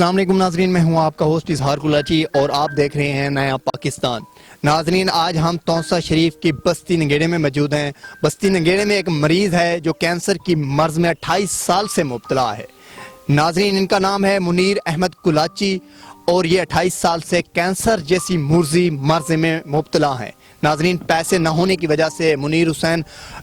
السلام علیکم ناظرین، میں ہوں آپ کا ہوسٹ اظہار کلاچی اور آپ دیکھ رہے ہیں نیا پاکستان۔ ناظرین، آج ہم تونسا شریف کی بستی نگیڑے میں موجود ہیں۔ بستی نگیڑے میں ایک مریض ہے جو کینسر کی مرض میں 28 سال سے مبتلا ہے۔ ناظرین، ان کا نام ہے منیر احمد کلاچی اور یہ 28 سال سے کینسر جیسی مرضی مرض میں مبتلا ہیں۔ ناظرین، پیسے نہ ہونے کی وجہ سے منیر حسین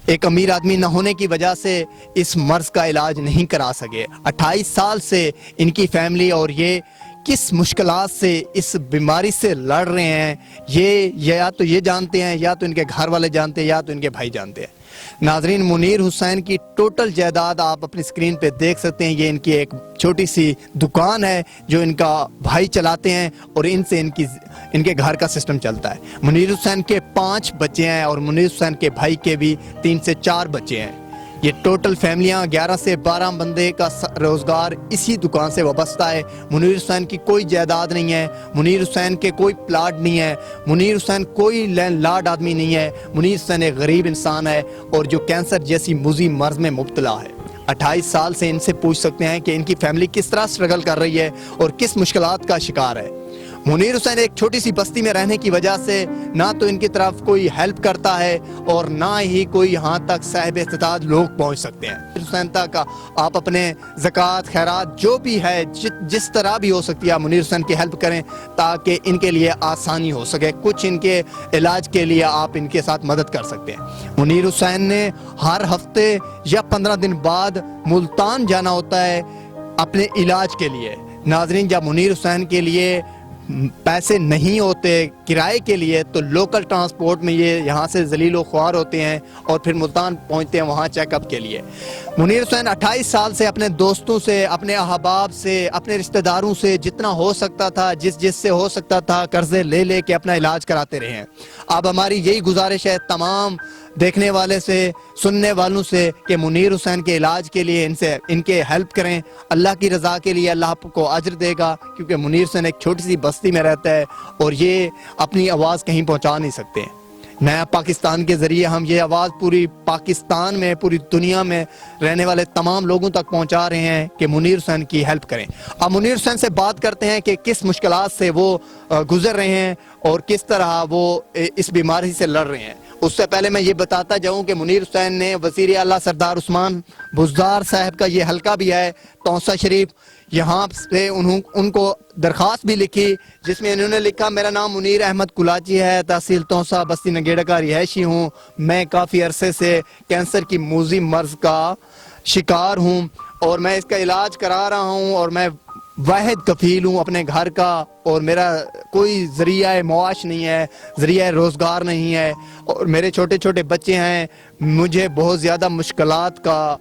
ایک امیر آدمی نہ ہونے کی وجہ سے اس مرض کا علاج نہیں کرا سکے۔ 28 سال سے ان کی فیملی اور یہ کس مشکلات سے اس بیماری سے لڑ رہے ہیں، یہ یا تو یہ جانتے ہیں، یا تو ان کے گھر والے جانتے ہیں، یا تو ان کے بھائی جانتے ہیں۔ ناظرین، منیر حسین کی ٹوٹل جائیداد آپ اپنی سکرین پہ دیکھ سکتے ہیں۔ یہ ان کی ایک چھوٹی سی دکان ہے جو ان کا بھائی چلاتے ہیں اور ان سے ان کے گھر کا سسٹم چلتا ہے۔ منیر حسین کے 5 بچے ہیں اور منیر حسین کے بھائی کے بھی 3 سے 4 بچے ہیں۔ یہ ٹوٹل فیملیاں 11 سے 12 بندے کا روزگار اسی دکان سے وابستہ ہے۔ منیر حسین کی کوئی جائیداد نہیں ہے، منیر حسین کے کوئی پلاٹ نہیں ہے، منیر حسین کوئی لینڈ لارڈ آدمی نہیں ہے۔ منیر حسین ایک غریب انسان ہے اور جو کینسر جیسی مزی مرض میں مبتلا ہے۔ 28 سال سے ان سے پوچھ سکتے ہیں کہ ان کی فیملی کس طرح سٹرگل کر رہی ہے اور کس مشکلات کا شکار ہے۔ منیر حسین ایک چھوٹی سی بستی میں رہنے کی وجہ سے نہ تو ان کی طرف کوئی ہیلپ کرتا ہے اور نہ ہی کوئی یہاں تک صاحب استطاعت لوگ پہنچ سکتے ہیں۔ منیر حسین تک آپ اپنے زکوٰۃ خیرات جو بھی ہے جس طرح بھی ہو سکتی ہے منیر حسین کی ہیلپ کریں تاکہ ان کے لیے آسانی ہو سکے، کچھ ان کے علاج کے لیے آپ ان کے ساتھ مدد کر سکتے ہیں۔ منیر حسین نے ہر ہفتے یا 15 دن بعد ملتان جانا ہوتا ہے اپنے علاج کے لیے۔ ناظرین، جب منیر حسین کے لیے پیسے نہیں ہوتے کرائے کے لیے تو لوکل ٹرانسپورٹ میں یہ یہاں سے ذلیل و خوار ہوتے ہیں اور پھر ملتان پہنچتے ہیں وہاں چیک اپ کے لیے۔ منیر حسین 28 سال سے اپنے دوستوں سے، اپنے احباب سے، اپنے رشتہ داروں سے جتنا ہو سکتا تھا، جس سے ہو سکتا تھا قرضے لے کے اپنا علاج کراتے رہے ہیں۔ اب ہماری یہی گزارش ہے تمام دیکھنے والے سے، سننے والوں سے کہ منیر حسین کے علاج کے لیے ان کے ہیلپ کریں۔ اللہ کی رضا کے لیے اللہ آپ کو اجر دے گا، کیونکہ منیر حسین ایک چھوٹی سی بستی میں رہتا ہے اور یہ اپنی آواز کہیں پہنچا نہیں سکتے ہیں۔ نیا پاکستان کے ذریعے ہم یہ آواز پوری پاکستان میں، پوری دنیا میں رہنے والے تمام لوگوں تک پہنچا رہے ہیں کہ منیر حسین کی ہیلپ کریں۔ اب منیر حسین سے بات کرتے ہیں کہ کس مشکلات سے وہ گزر رہے ہیں اور کس طرح وہ اس بیماری سے لڑ رہے ہیں۔ اس سے پہلے میں یہ بتاتا جاؤں کہ منیر حسین نے وزیر اعلیٰ سردار عثمان بزدار صاحب کا یہ حلقہ بھی ہے تونسا شریف، یہاں سے ان کو درخواست بھی لکھی جس میں انہوں نے لکھا، میرا نام منیر احمد کلاچی ہے، تحصیل تونسا بستی نگیڑا کا رہائشی ہوں۔ میں کافی عرصے سے کینسر کی موذی مرض کا شکار ہوں اور میں اس کا علاج کرا رہا ہوں اور میں واحد کفیل ہوں اپنے گھر کا، اور میرا کوئی ذریعہ معاش نہیں ہے، ذریعہ روزگار نہیں ہے اور میرے چھوٹے چھوٹے بچے ہیں۔ مجھے بہت زیادہ مشکلات کا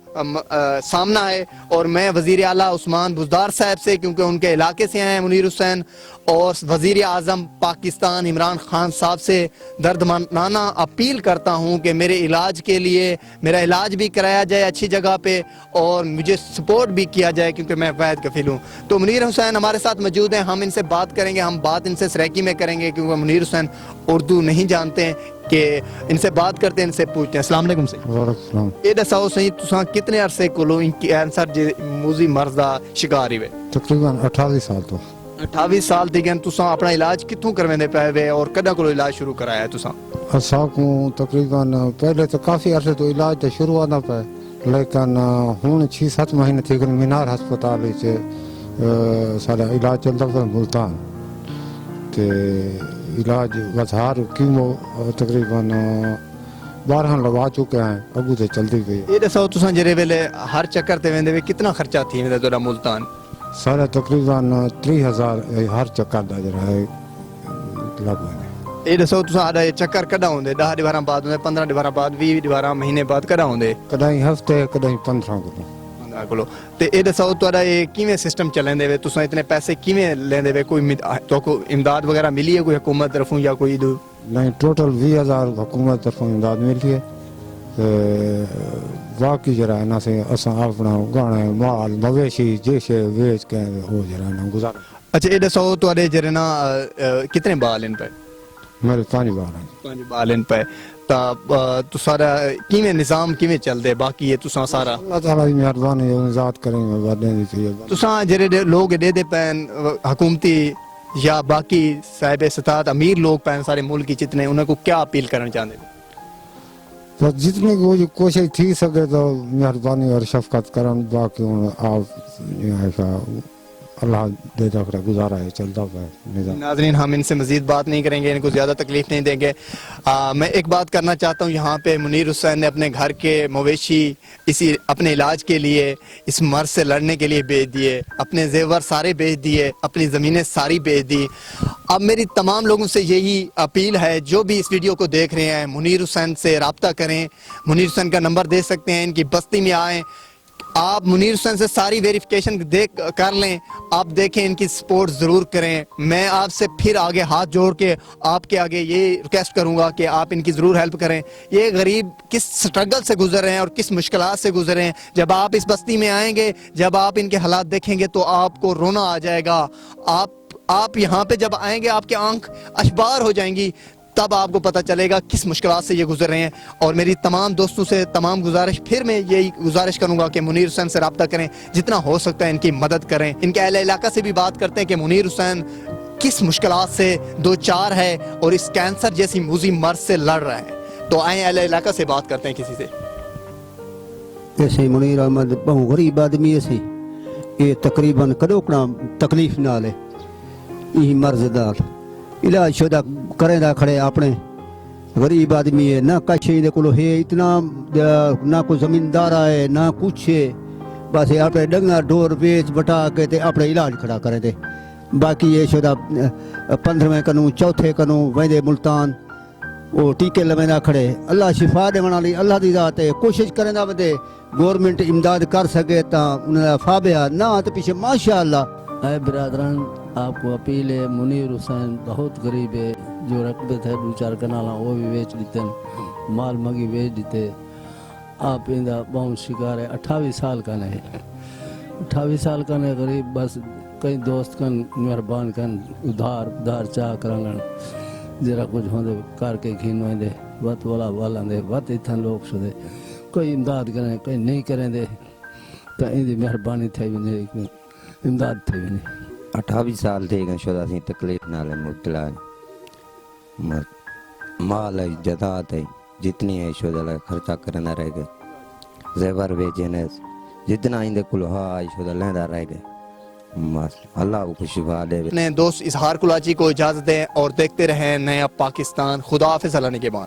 سامنا ہے اور میں وزیر اعلیٰ عثمان بزدار صاحب سے، کیونکہ ان کے علاقے سے ہیں منیر حسین، اور وزیر اعظم پاکستان عمران خان صاحب سے دردمندانہ اپیل کرتا ہوں کہ میرے علاج کے لیے میرا علاج بھی کرایا جائے اچھی جگہ پہ اور مجھے سپورٹ بھی کیا جائے، کیونکہ میں واحد کفیل ہوں۔ تو منیر حسین ہمارے ساتھ موجود ہیں، ہم ان سے بات کریں گے، ہم بات ان سے سریکی میں کریں گے کیونکہ منیر حسین اردو نہیں جانتے ہیں، کہ ان سے بات کرتے ہیں، ان سے پوچھتے ہیں۔ السلام علیکم سے۔ وعلیکم السلام۔ یہ دساؤ صحیح تساں کتنے عرصے کولو ان کینسر موذی مرض دا شکار ہوئے؟ تقریباً 28 سال تو 28 سال تھی گئے۔ تساں اپنا علاج کتوں کرویندے پے ہوئے اور کداں کولو علاج شروع کرایا ہے تساں؟ اساں کو تقریباً پہلے تو کافی عرصے تو علاج تو شروع نہ پے، لیکن ہن 6-7 مہینے تھی گئے مینار ہسپتال وچ سارا علاج چلتا پیا ملتان تے علاج وزار کیمو تقریباً 12 لگا چکے ہیں، اگو تے چلتی پئی۔ یہ دساؤ تساں جڑے ویلے ہر چکر تے ویندے وے کتنا خرچہ تھی ویندا تہاڈا ملتان؟ سارا تقریباً 30,000 ہر چکر دا جڑا ہے لگ گئے۔ یہ دسو تساں آڈا یہ چکر کڈا ہوندے؟ 10 دیواراں بعد ہوندے، 15 دیواراں بعد، 20 دیواراں مہینے بعد کڈا ہوندے؟ کدیں ہفتے کدیں 15 کلو۔ کولو تے اے دساؤ تہاڈا یہ کیویں سسٹم چلیندے وے؟ تساں اتنے پیسے کیویں لیندے وے؟ کوئی تو کو امداد وغیرہ ملی ہے کوئی حکومت طرفوں یا کوئی دو؟ نہیں، ٹوٹل 20,000 حکومت طرف امداد ملی ہے، باقی جرا نا سے اساں اپنا گانے مال مویشی جیسے ویچ کے ہو جرا نا گزار۔ اچھا یہ دساؤ تہاڈے جڑے نا کتنے بال ان پہ؟ میرے 5 بار ہیں۔ 5 بال ان پہ تو سارا کیویں نظام کیویں چلدے باقی یہ تساں سارا اللہ تعالیٰ کی مہربانی ہے ذات کریں گے بڑے دی چاہیے تساں جڑے لوگ دے دے پین حکومتی یا باقی صاحب استطاعت امیر لوگ پین سارے ملک کی جتنے انہوں کو کیا اپیل کرنا چاہتے ہیں؟ تو جتنی کوشش تھی سکے تو مہربانی اور شفقت کرن باقی آپ اللہ دے دکھ گزارا ہے چلتا ہے نظام. ناظرین ہم ان سے مزید بات نہیں کریں گے، ان کو زیادہ تکلیف نہیں دیں گے. میں ایک بات کرنا چاہتا ہوں، یہاں پہ منیر حسین نے اپنے گھر کے مویشی اسی اپنے علاج کے لیے اس مرض سے لڑنے کے لیے بیچ دیے، اپنے زیور سارے بیچ دیے، اپنی زمینیں ساری بیچ دی. اب میری تمام لوگوں سے یہی اپیل ہے جو بھی اس ویڈیو کو دیکھ رہے ہیں منیر حسین سے رابطہ کریں. منیر حسین کا نمبر دے سکتے ہیں، ان کی بستی میں آئیں، آپ منیر حسین سے ساری ویریفیکیشن کر لیں، آپ دیکھیں، ان کی سپورٹ ضرور کریں. میں آپ سے پھر آگے ہاتھ جوڑ کے آپ کے آگے یہ ریکویسٹ کروں گا کہ آپ ان کی ضرور ہیلپ کریں. یہ غریب کس سٹرگل سے گزر رہے ہیں اور کس مشکلات سے گزر رہے ہیں. جب آپ اس بستی میں آئیں گے، جب آپ ان کے حالات دیکھیں گے تو آپ کو رونا آ جائے گا. آپ یہاں پہ جب آئیں گے آپ کی آنکھ اشبار ہو جائیں گی، تب آپ کو پتہ چلے گا کس مشکلات سے یہ گزر رہے ہیں. اور میری تمام دوستوں سے تمام گزارش، پھر میں یہی گزارش کروں گا کہ منیر حسین سے رابطہ کریں، جتنا ہو سکتا ہے ان کی مدد کریں. ان کے اہل علاقہ سے بھی بات کرتے ہیں کہ منیر حسین کس مشکلات سے دو چار ہے اور اس کینسر جیسی موذی مرض سے لڑ رہے ہیں. تو آئیں اہل علاقہ سے بات کرتے ہیں کسی سے. ایسے منیر احمد بہت غریب آدمی ایسے یہ تقریباً کدوکنا تکلیف نہ لے یہ مرض دار علاج شدہ کریں دا کھڑے اپنے غریب آدمی ہے، نہ کچھ دے کولو ہے اتنا، نہ کوئی زمیندار ہے نہ کچھ ہے، بس اپنے ڈنگا ڈور بیچ بٹا کے تے اپنے علاج کھڑا کرے تے. باقی یہ شدہ 15ویں کنوں چوتھے کنوں ویندے ملتان وہ ٹیکے لویندہ کھڑے. اللہ شفا دے لی اللہ دی ذات ہے، کوشش کریں دا ودے گورنمنٹ امداد کر سکے تا انہوں نے فابیا نہ تو پیچھے ماشاءاللہ. اے برادران، آپ کو اپیل ہے، منیر حسین بہت غریب ہے، جو رقبے تھے دو چار کنالا وہ بھی بیچ دیتے، مال مگی بیچ دیتے. آپ اندہ بہت شکار ہے. 28 سال کا ہے، 28 سال کا ہے غریب. بس کئی دوست کن مہربان کن ادھار چاہ کرنگن جرا کچھ ہوندے کر کے کھینویں دے وقت والا والان دے وقت اتھن لوگ شدے کوئی امداد کریں کوئی نہیں کریں دے تو ان دی مہربانی تھے بھی نہیں، امداد تھے بھی نہیں. 28 سال تھے گا شدہ سی تکلیف نالے مبتلا ہے. مال ہے جداد ہے جتنی ہے شدہ لگا خرچہ کرنا رہ گئے، زیور بیچنے جتنا اندے کلوہا آئی شدہ لیندہ رہ گئے. اللہ کو شفا دے. اپنے دوست اظہار کلاچی کو اجازت دیں اور دیکھتے رہیں نیا پاکستان. خدا حافظ. اللہ نگہبان.